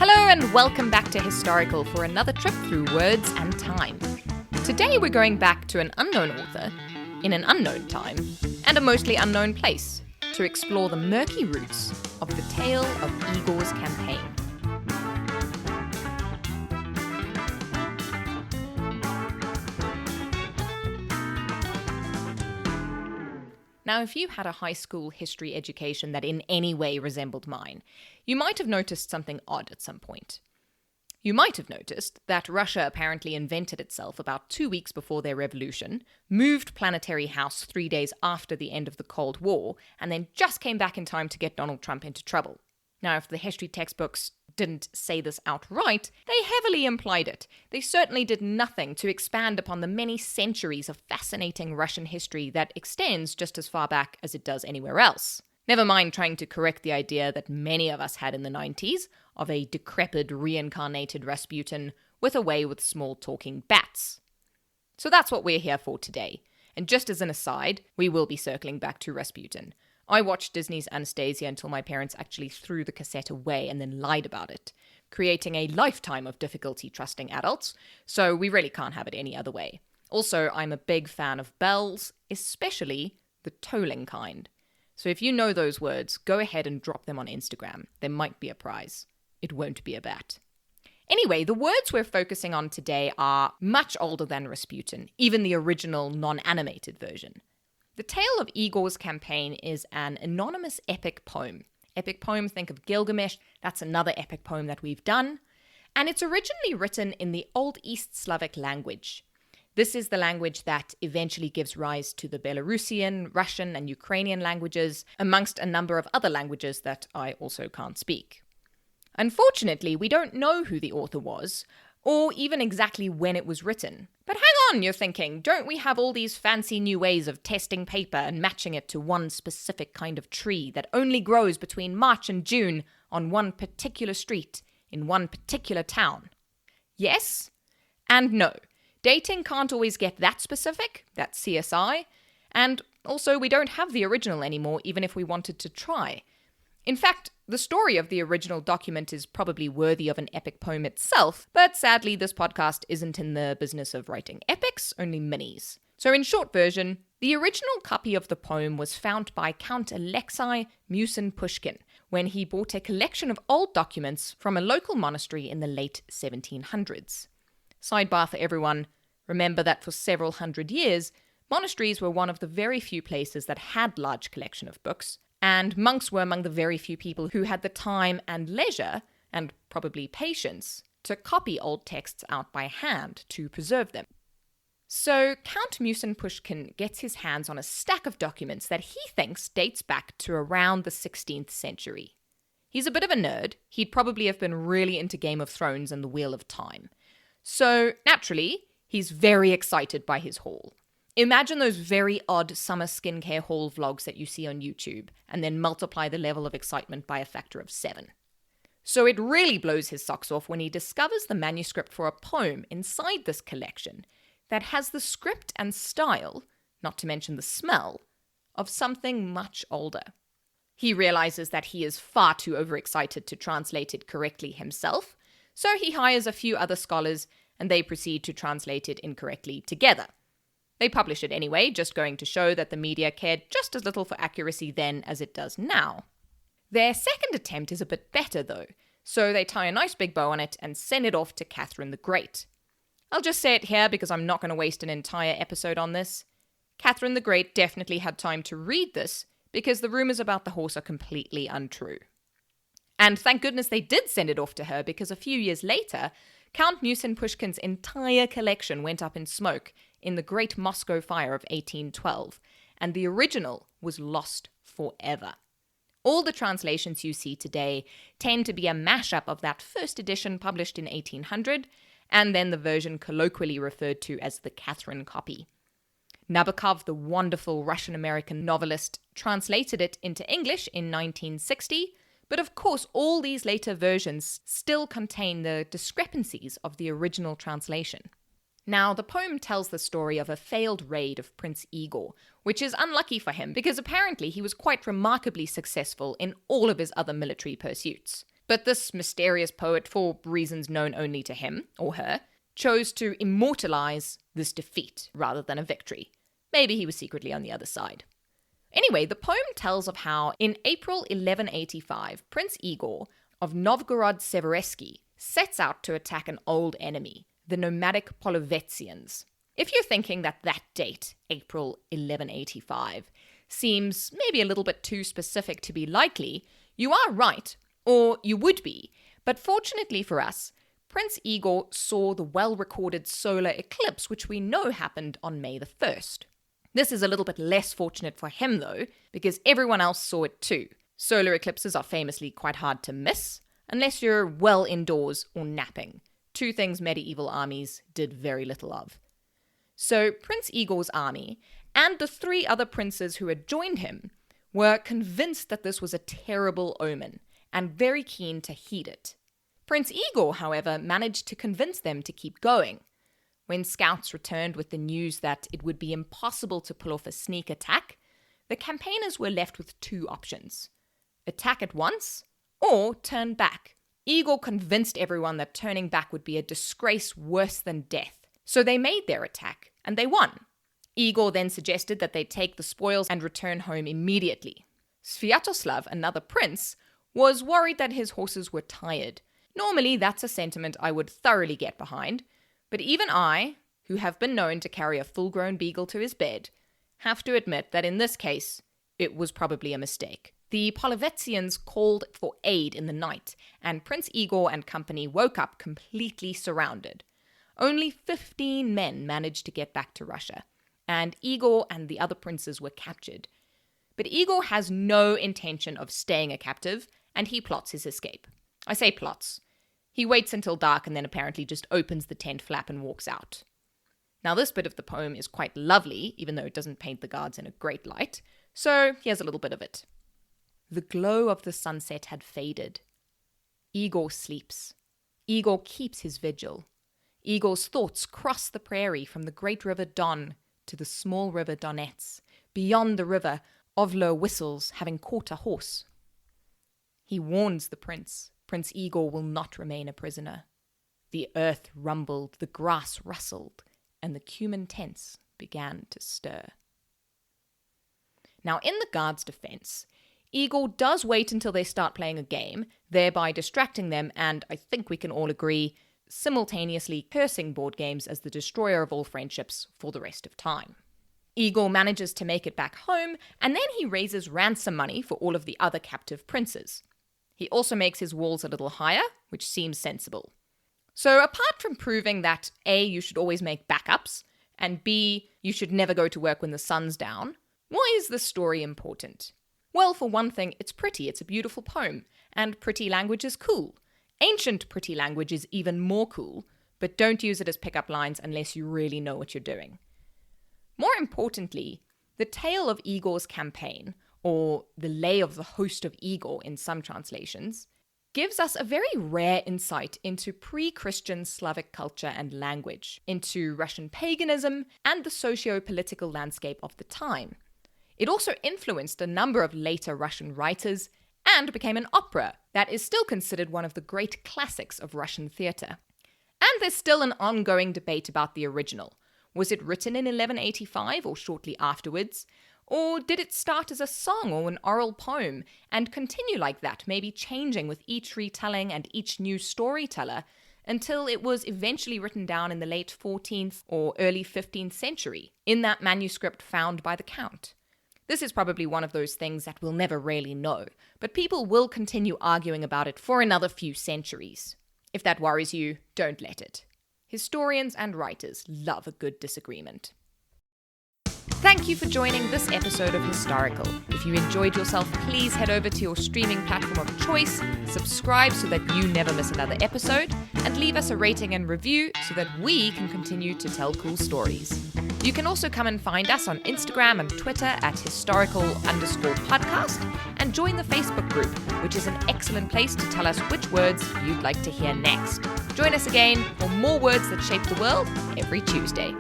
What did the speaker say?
Hello and welcome back to Historical for another trip through words and time. Today we're going back to an unknown author, in an unknown time, and a mostly unknown place, to explore the murky roots of the tale of Igor's campaign. Now, if you had a high school history education that in any way resembled mine, you might have noticed something odd at some point. You might have noticed that Russia apparently invented itself about 2 weeks before their revolution, moved Planetary House 3 days after the end of the Cold War, and then just came back in time to get Donald Trump into trouble. Now, if the history textbooks didn't say this outright, they heavily implied it. They certainly did nothing to expand upon the many centuries of fascinating Russian history that extends just as far back as it does anywhere else. Never mind trying to correct the idea that many of us had in the 90s of a decrepit, reincarnated Rasputin with a way with small talking bats. So that's what we're here for today. And just as an aside, we will be circling back to Rasputin. I watched Disney's Anastasia until my parents actually threw the cassette away and then lied about it, creating a lifetime of difficulty trusting adults, so we really can't have it any other way. Also, I'm a big fan of bells, especially the tolling kind. So if you know those words, go ahead and drop them on Instagram. There might be a prize. It won't be a bat. Anyway, the words we're focusing on today are much older than Rasputin, even the original non-animated version. The tale of Igor's campaign is an anonymous epic poem. Epic poem, think of Gilgamesh. That's another epic poem that we've done. And it's originally written in the Old East Slavic language. This is the language that eventually gives rise to the Belarusian, Russian, and Ukrainian languages, amongst a number of other languages that I also can't speak. Unfortunately, we don't know who the author was, or even exactly when it was written. But hang on, you're thinking, don't we have all these fancy new ways of testing paper and matching it to one specific kind of tree that only grows between March and June on one particular street in one particular town? Yes and no. Dating can't always get that specific, that's CSI, and also we don't have the original anymore even if we wanted to try. In fact, the story of the original document is probably worthy of an epic poem itself, but sadly this podcast isn't in the business of writing epics, only minis. So in short version, the original copy of the poem was found by Count Alexei Musin-Pushkin when he bought a collection of old documents from a local monastery in the late 1700s. Sidebar for everyone, remember that for several hundred years, monasteries were one of the very few places that had large collection of books, and monks were among the very few people who had the time and leisure, and probably patience, to copy old texts out by hand to preserve them. So Count Musin-Pushkin gets his hands on a stack of documents that he thinks dates back to around the 16th century. He's a bit of a nerd. He'd probably have been really into Game of Thrones and the Wheel of Time. So, naturally, he's very excited by his haul. Imagine those very odd summer skincare haul vlogs that you see on YouTube, and then multiply the level of excitement by a factor of 7. So it really blows his socks off when he discovers the manuscript for a poem inside this collection that has the script and style, not to mention the smell, of something much older. He realizes that he is far too overexcited to translate it correctly himself, so he hires a few other scholars and they proceed to translate it incorrectly together. They publish it anyway, just going to show that the media cared just as little for accuracy then as it does now. Their second attempt is a bit better though, so they tie a nice big bow on it and send it off to Catherine the Great. I'll just say it here because I'm not going to waste an entire episode on this. Catherine the Great definitely had time to read this because the rumors about the horse are completely untrue. And thank goodness they did send it off to her because a few years later, Count Musin-Pushkin's entire collection went up in smoke in the Great Moscow Fire of 1812, and the original was lost forever. All the translations you see today tend to be a mashup of that first edition published in 1800, and then the version colloquially referred to as the Catherine copy. Nabokov, the wonderful Russian-American novelist, translated it into English in 1960, but of course all these later versions still contain the discrepancies of the original translation. Now, the poem tells the story of a failed raid of Prince Igor, which is unlucky for him because apparently he was quite remarkably successful in all of his other military pursuits. But this mysterious poet, for reasons known only to him or her, chose to immortalize this defeat rather than a victory. Maybe he was secretly on the other side. Anyway, the poem tells of how, in April 1185, Prince Igor of Novgorod-Seversky sets out to attack an old enemy, the nomadic Polovetzians. If you're thinking that date, April 1185, seems maybe a little bit too specific to be likely, you are right, or you would be. But fortunately for us, Prince Igor saw the well-recorded solar eclipse, which we know happened on May the 1st. This is a little bit less fortunate for him, though, because everyone else saw it too. Solar eclipses are famously quite hard to miss, unless you're well indoors or napping, two things medieval armies did very little of. So Prince Igor's army, and the 3 other princes who had joined him, were convinced that this was a terrible omen, and very keen to heed it. Prince Igor, however, managed to convince them to keep going. When scouts returned with the news that it would be impossible to pull off a sneak attack, the campaigners were left with 2 options: attack at once, or turn back. Igor convinced everyone that turning back would be a disgrace worse than death. So they made their attack, and they won. Igor then suggested that they take the spoils and return home immediately. Sviatoslav, another prince, was worried that his horses were tired. Normally, that's a sentiment I would thoroughly get behind, but even I, who have been known to carry a full-grown beagle to his bed, have to admit that in this case, it was probably a mistake. The Polovetzians called for aid in the night, and Prince Igor and company woke up completely surrounded. Only 15 men managed to get back to Russia, and Igor and the other princes were captured. But Igor has no intention of staying a captive, and he plots his escape. I say plots. He waits until dark and then apparently just opens the tent flap and walks out. Now this bit of the poem is quite lovely, even though it doesn't paint the guards in a great light, so here's a little bit of it. The glow of the sunset had faded. Igor sleeps. Igor keeps his vigil. Igor's thoughts cross the prairie from the great river Don to the small river Donets. Beyond the river, Ovlo whistles, having caught a horse. He warns the prince. Prince Igor will not remain a prisoner. The earth rumbled, the grass rustled, and the cumin tents began to stir. Now, in the guards' defense, Igor does wait until they start playing a game, thereby distracting them and, I think we can all agree, simultaneously cursing board games as the destroyer of all friendships for the rest of time. Igor manages to make it back home, and then he raises ransom money for all of the other captive princes. He also makes his walls a little higher, which seems sensible. So apart from proving that A, you should always make backups, and B, you should never go to work when the sun's down, why is this story important? Well, for one thing, it's pretty. It's a beautiful poem, and pretty language is cool. Ancient pretty language is even more cool, but don't use it as pickup lines unless you really know what you're doing. More importantly, the tale of Igor's campaign, or the lay of the host of Igor in some translations, gives us a very rare insight into pre-Christian Slavic culture and language, into Russian paganism and the socio-political landscape of the time. It also influenced a number of later Russian writers and became an opera that is still considered one of the great classics of Russian theatre. And there's still an ongoing debate about the original. Was it written in 1185 or shortly afterwards? Or did it start as a song or an oral poem and continue like that, maybe changing with each retelling and each new storyteller until it was eventually written down in the late 14th or early 15th century in that manuscript found by the Count? This is probably one of those things that we'll never really know, but people will continue arguing about it for another few centuries. If that worries you, don't let it. Historians and writers love a good disagreement. Thank you for joining this episode of Historical. If you enjoyed yourself, please head over to your streaming platform of choice, subscribe so that you never miss another episode, and leave us a rating and review so that we can continue to tell cool stories. You can also come and find us on Instagram and Twitter at historical_podcast and join the Facebook group, which is an excellent place to tell us which words you'd like to hear next. Join us again for more words that shape the world every Tuesday.